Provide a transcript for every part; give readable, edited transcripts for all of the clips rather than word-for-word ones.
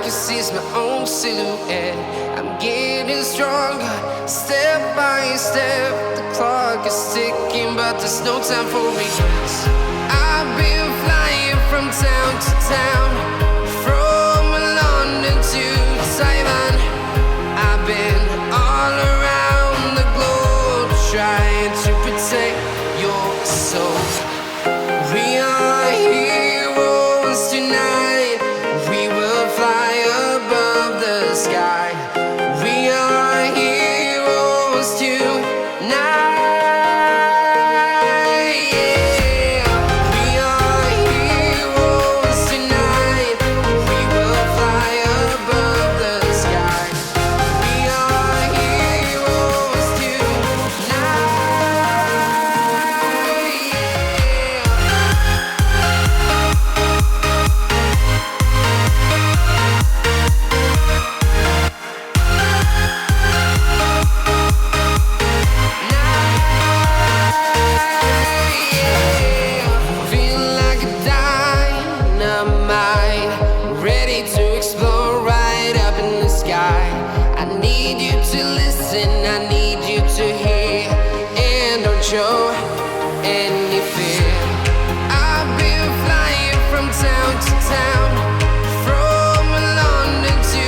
can seize my own silhouette. I'm getting stronger, step by step. The clock is ticking, but there's no time for regrets. I've been flying from town to town, from London to Taiwan. I've been all around the globe, trying to protect your soul. We are heroes tonight. We will fly above the sky. We are heroes tonight. Yeah. We are heroes tonight. We will fly above the sky. We are heroes tonight. Feel like a dynamite, ready to explode right up in the sky. I need you to listen, I need you to hear, and don't show any fear. I've been flying from town to town, from London to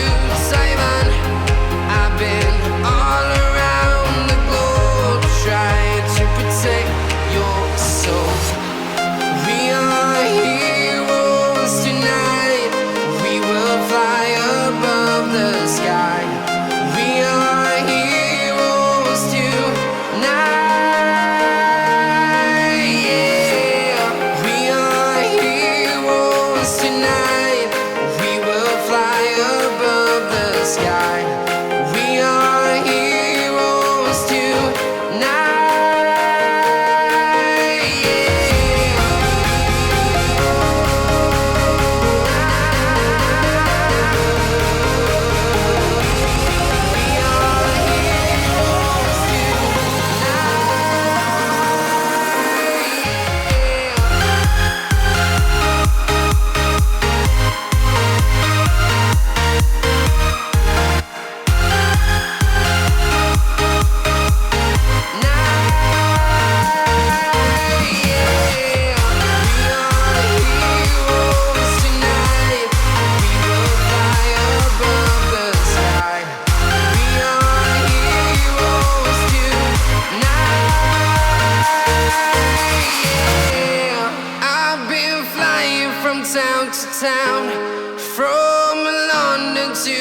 Taiwan. I've been all around the globe, trying to protect your soul. We are heroes tonight. We will fly above the sky. We are heroes tonight. Yeah. We are heroes tonight. We will fly above the sky. We are heroes tonight. I've been flying from town to town, from London to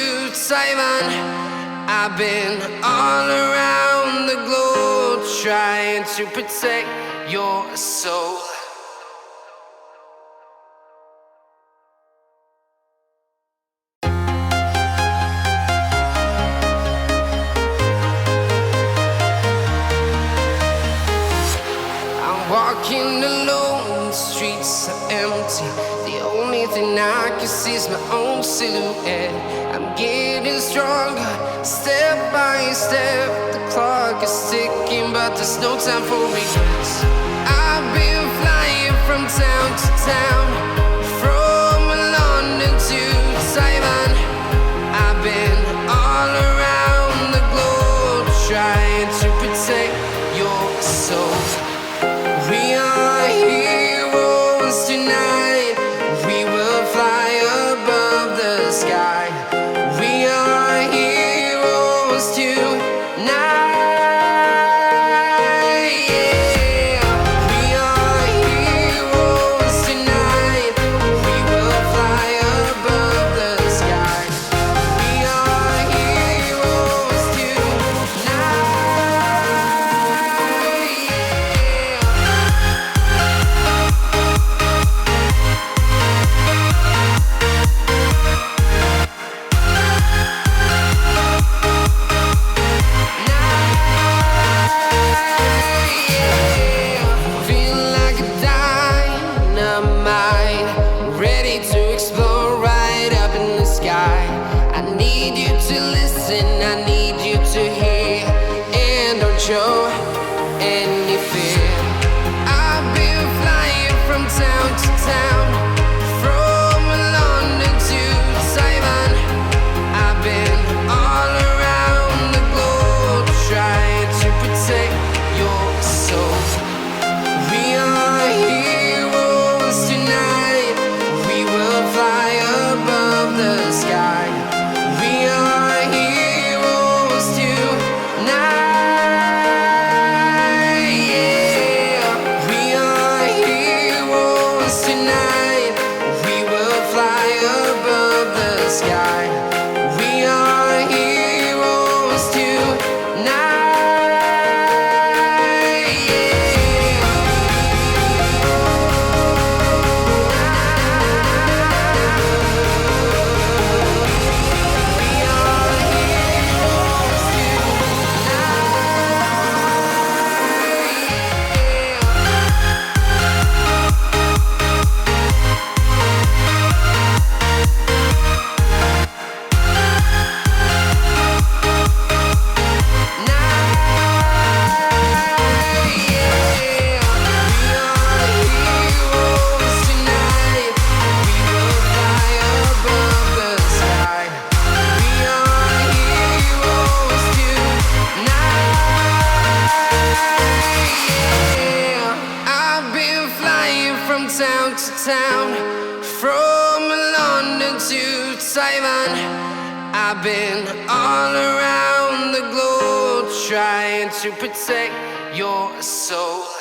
Taiwan. I've been all around the globe, trying to protect your soul. I'm walking alone, the streets are empty. The only thing I can see is my own silhouette. I'm getting stronger, step by step. The clock is ticking, but there's no time for regrets. I've been flying from town to town, from London to Taiwan. I've been all around the globe, trying to protect your soul. We are heroes tonight. We will fly above the sky. We are heroes tonight. Yeah. We are heroes tonight. We will fly above the sky. We are heroes tonight. Feel like a dynamite, ready to explode right up in the sky. I need you to listen, I need you to hear, and don't show any fear. I've been flying from town to town, from London to Taiwan. to Taiwan. I've been all around the globe trying to protect your soul.